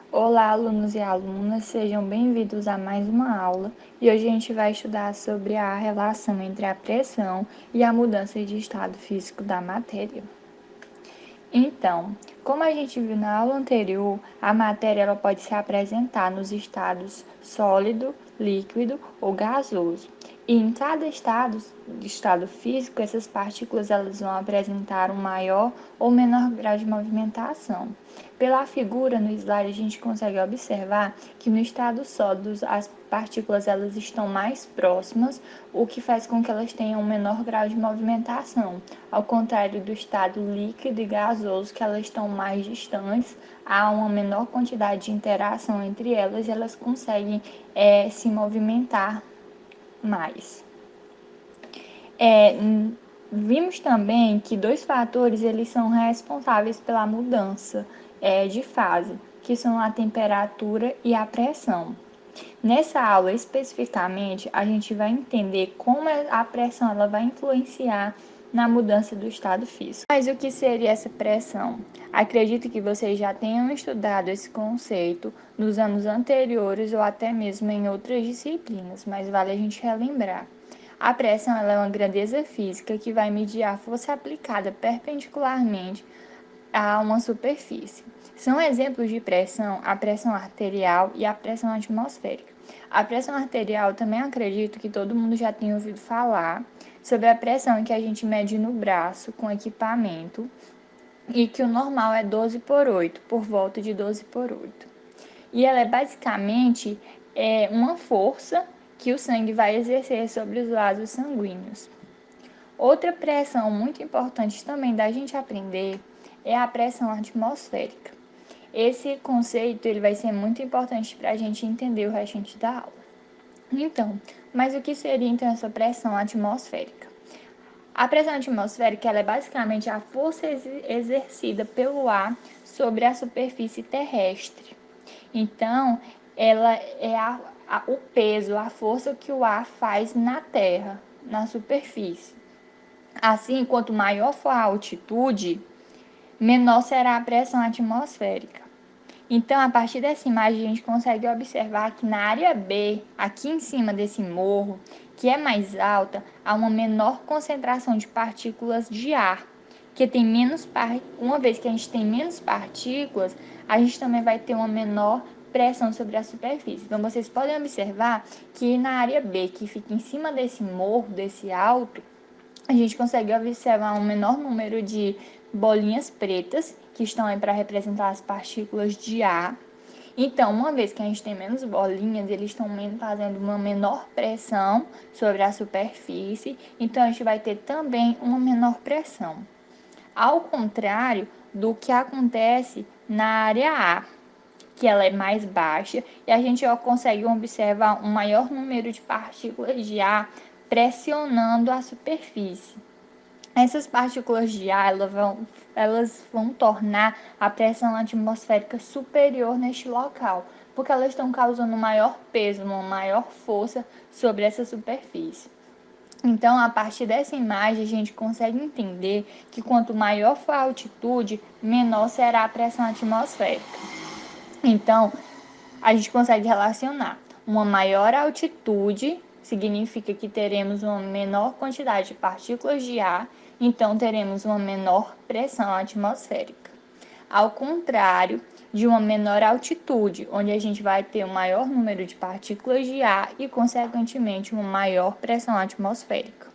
Olá, alunos e alunas, sejam bem-vindos a mais uma aula e hoje a gente vai estudar sobre a relação entre a pressão e a mudança de estado físico da matéria. Então, como a gente viu na aula anterior, a matéria ela pode se apresentar nos estados sólido, líquido ou gasoso. E em cada estado físico, essas partículas elas vão apresentar um maior ou menor grau de movimentação. Pela figura no slide, a gente consegue observar que no estado sólido as partículas elas estão mais próximas, o que faz com que elas tenham um menor grau de movimentação, ao contrário do estado líquido e gasoso, que elas estão mais distantes, há uma menor quantidade de interação entre elas e elas conseguem se movimentar mais. Vimos também que dois fatores eles são responsáveis pela mudança de fase, que são a temperatura e a pressão. Nessa aula especificamente, a gente vai entender como a pressão ela vai influenciar na mudança do estado físico. Mas o que seria essa pressão? Acredito que vocês já tenham estudado esse conceito nos anos anteriores ou até mesmo em outras disciplinas, mas vale a gente relembrar. A pressão ela é uma grandeza física que vai medir a força aplicada perpendicularmente a uma superfície. São exemplos de pressão a pressão arterial e a pressão atmosférica. A pressão arterial também acredito que todo mundo já tenha ouvido falar sobre a pressão que a gente mede no braço com equipamento e que o normal é 12/8, por volta de 12/8. E ela é basicamente uma força que o sangue vai exercer sobre os vasos sanguíneos. Outra pressão muito importante também da gente aprender é a pressão atmosférica. Esse conceito ele vai ser muito importante para a gente entender o restante da aula. Então, mas o que seria então essa pressão atmosférica? A pressão atmosférica ela é basicamente a força exercida pelo ar sobre a superfície terrestre. Então, ela é o peso, a força que o ar faz na Terra, na superfície. Assim, quanto maior for a altitude, menor será a pressão atmosférica. Então, a partir dessa imagem, a gente consegue observar que na área B, aqui em cima desse morro, que é mais alta, há uma menor concentração de partículas de ar, que tem menos uma vez que a gente tem menos partículas, a gente também vai ter uma menor pressão sobre a superfície. Então, vocês podem observar que na área B, que fica em cima desse morro, desse alto, a gente consegue observar um menor número de bolinhas pretas, que estão aí para representar as partículas de ar. Então, uma vez que a gente tem menos bolinhas, eles estão fazendo uma menor pressão sobre a superfície, então a gente vai ter também uma menor pressão. Ao contrário do que acontece na área A, que ela é mais baixa, e a gente consegue observar um maior número de partículas de ar pressionando a superfície. Essas partículas de ar elas vão tornar a pressão atmosférica superior neste local, porque elas estão causando maior peso, uma maior força sobre essa superfície. Então, a partir dessa imagem, a gente consegue entender que quanto maior for a altitude, menor será a pressão atmosférica. Então, a gente consegue relacionar uma maior altitude significa que teremos uma menor quantidade de partículas de ar, então teremos uma menor pressão atmosférica. Ao contrário de uma menor altitude, onde a gente vai ter um maior número de partículas de ar e, consequentemente, uma maior pressão atmosférica.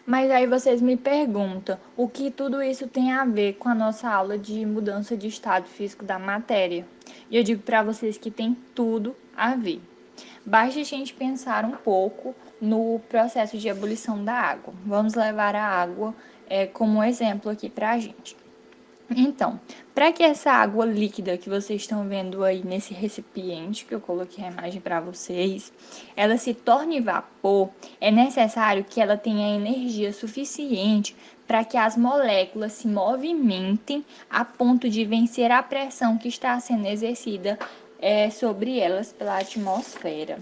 Mas aí vocês me perguntam o que tudo isso tem a ver com a nossa aula de mudança de estado físico da matéria. E eu digo para vocês que tem tudo a ver. Basta a gente pensar um pouco no processo de ebulição da água. Vamos levar a água como exemplo aqui para a gente. Então, para que essa água líquida que vocês estão vendo aí nesse recipiente, que eu coloquei a imagem para vocês, ela se torne vapor, é necessário que ela tenha energia suficiente para que as moléculas se movimentem a ponto de vencer a pressão que está sendo exercida sobre elas pela atmosfera.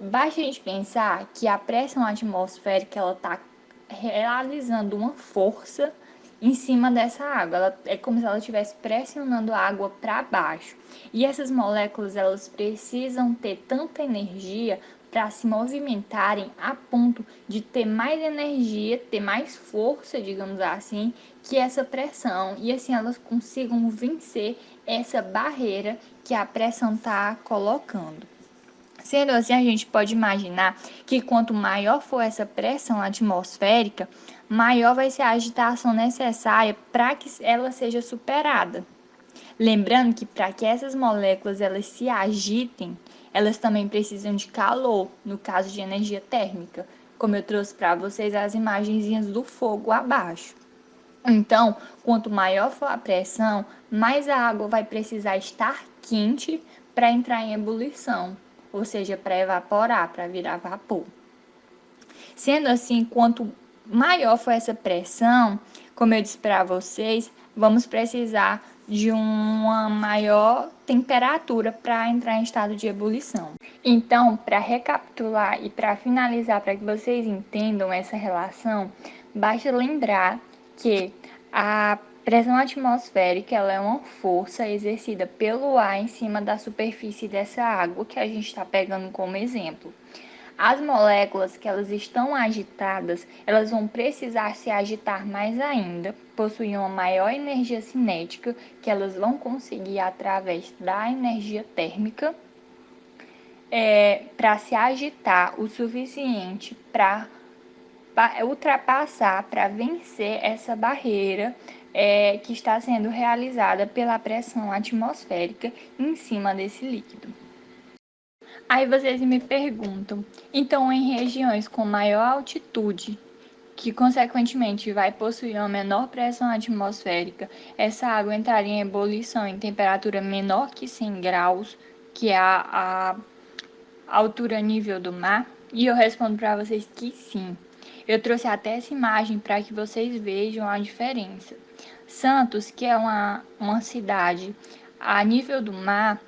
Basta a gente pensar que a pressão atmosférica ela está realizando uma força em cima dessa água. É como se ela estivesse pressionando a água para baixo. E essas moléculas, elas precisam ter tanta energia para se movimentarem a ponto de ter mais energia, ter mais força, digamos assim, que essa pressão. E assim elas consigam vencer essa barreira que a pressão está colocando. Sendo assim, a gente pode imaginar que quanto maior for essa pressão atmosférica, maior vai ser a agitação necessária para que ela seja superada. Lembrando que para que essas moléculas elas se agitem, elas também precisam de calor, no caso de energia térmica, como eu trouxe para vocês as imagenzinhas do fogo abaixo. Então, quanto maior for a pressão, mais a água vai precisar estar quente para entrar em ebulição, ou seja, para evaporar, para virar vapor. Sendo assim, quanto maior for essa pressão, como eu disse para vocês, vamos precisar de uma maior temperatura para entrar em estado de ebulição. Então, para recapitular e para finalizar, para que vocês entendam essa relação, basta lembrar que a pressão atmosférica ela é uma força exercida pelo ar em cima da superfície dessa água que a gente está pegando como exemplo. As moléculas que elas estão agitadas, elas vão precisar se agitar mais ainda, possuir uma maior energia cinética que elas vão conseguir através da energia térmica para se agitar o suficiente para ultrapassar, para vencer essa barreira que está sendo realizada pela pressão atmosférica em cima desse líquido. Aí vocês me perguntam, então em regiões com maior altitude, que consequentemente vai possuir uma menor pressão atmosférica, essa água entraria em ebulição em temperatura menor que 100 graus, que é a altura nível do mar? E eu respondo para vocês que sim. Eu trouxe até essa imagem para que vocês vejam a diferença. Santos, que é uma cidade a nível do mar,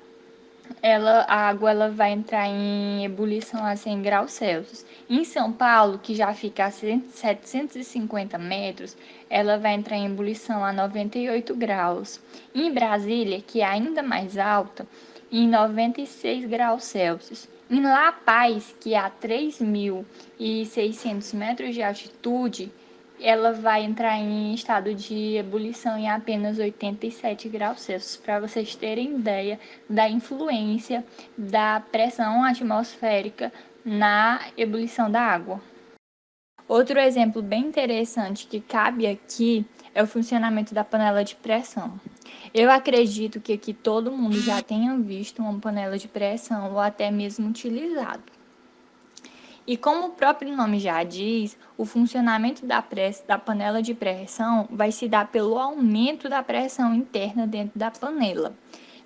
a água ela vai entrar em ebulição a 100 graus Celsius. Em São Paulo, que já fica a 750 metros, ela vai entrar em ebulição a 98 graus. Em Brasília, que é ainda mais alta, em 96 graus Celsius. Em La Paz, que é a 3.600 metros de altitude, ela vai entrar em estado de ebulição em apenas 87 graus Celsius, para vocês terem ideia da influência da pressão atmosférica na ebulição da água. Outro exemplo bem interessante que cabe aqui é o funcionamento da panela de pressão. Eu acredito que aqui todo mundo já tenha visto uma panela de pressão ou até mesmo utilizado. E como o próprio nome já diz, o funcionamento da panela de pressão vai se dar pelo aumento da pressão interna dentro da panela.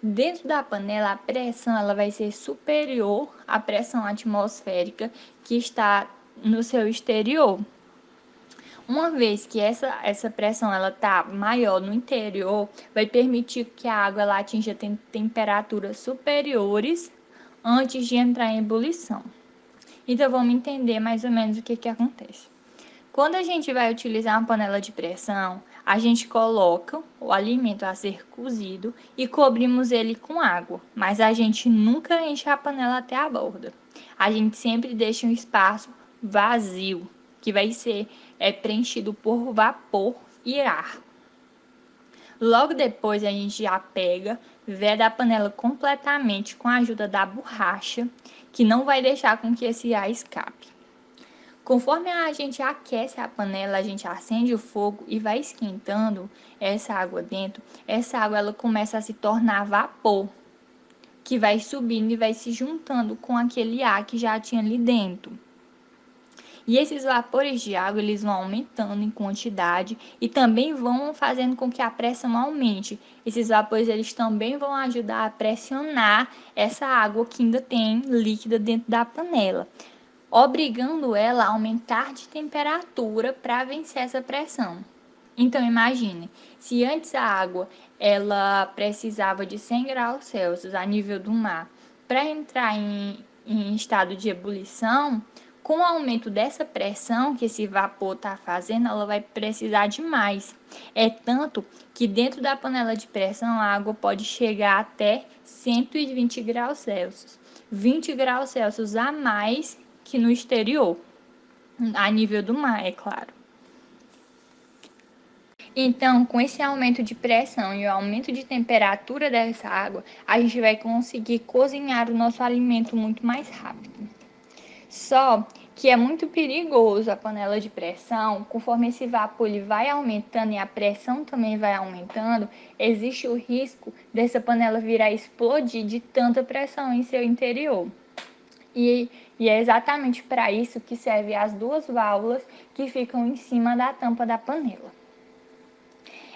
Dentro da panela, a pressão ela vai ser superior à pressão atmosférica que está no seu exterior. Uma vez que essa pressão ela está maior no interior, vai permitir que a água ela atinja temperaturas superiores antes de entrar em ebulição. Então, vamos entender mais ou menos o que acontece. Quando a gente vai utilizar uma panela de pressão, a gente coloca o alimento a ser cozido e cobrimos ele com água, mas a gente nunca enche a panela até a borda. A gente sempre deixa um espaço vazio, que vai ser preenchido por vapor e ar. Logo depois a gente já pega, veda a panela completamente com a ajuda da borracha, que não vai deixar com que esse ar escape. Conforme a gente aquece a panela, a gente acende o fogo e vai esquentando essa água dentro, essa água ela começa a se tornar vapor, que vai subindo e vai se juntando com aquele ar que já tinha ali dentro. E esses vapores de água, eles vão aumentando em quantidade e também vão fazendo com que a pressão aumente. Esses vapores, eles também vão ajudar a pressionar essa água que ainda tem líquida dentro da panela, obrigando ela a aumentar de temperatura para vencer essa pressão. Então, imagine, se antes a água ela precisava de 100 graus Celsius a nível do mar para entrar em estado de ebulição, Com o aumento dessa pressão que esse vapor está fazendo, ela vai precisar de mais. É tanto que dentro da panela de pressão a água pode chegar até 120 graus Celsius. 20 graus Celsius a mais que no exterior, a nível do mar, é claro. Então, com esse aumento de pressão e o aumento de temperatura dessa água, a gente vai conseguir cozinhar o nosso alimento muito mais rápido. Só que é muito perigoso a panela de pressão, conforme esse vapor ele vai aumentando e a pressão também vai aumentando, existe o risco dessa panela vir a explodir de tanta pressão em seu interior. E é exatamente para isso que servem as duas válvulas que ficam em cima da tampa da panela.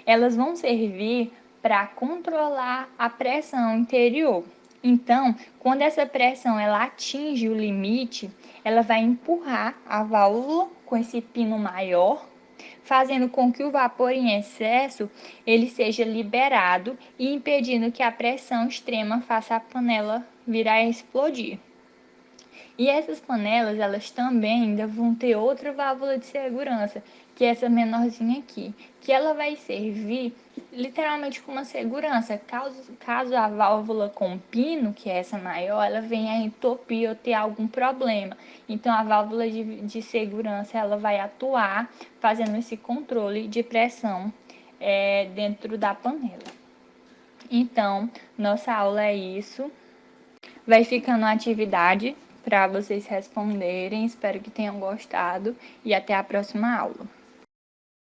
Elas vão servir para controlar a pressão interior. Então, quando essa pressão ela atinge o limite, ela vai empurrar a válvula com esse pino maior, fazendo com que o vapor em excesso ele seja liberado e impedindo que a pressão extrema faça a panela virar a explodir. E essas panelas, elas também ainda vão ter outra válvula de segurança, que é essa menorzinha aqui, que ela vai servir literalmente como uma segurança. Caso a válvula com pino, que é essa maior, ela venha a entupir ou ter algum problema. Então, a válvula de segurança, ela vai atuar fazendo esse controle de pressão dentro da panela. Então, nossa aula é isso. Vai ficando a atividade para vocês responderem. Espero que tenham gostado e até a próxima aula.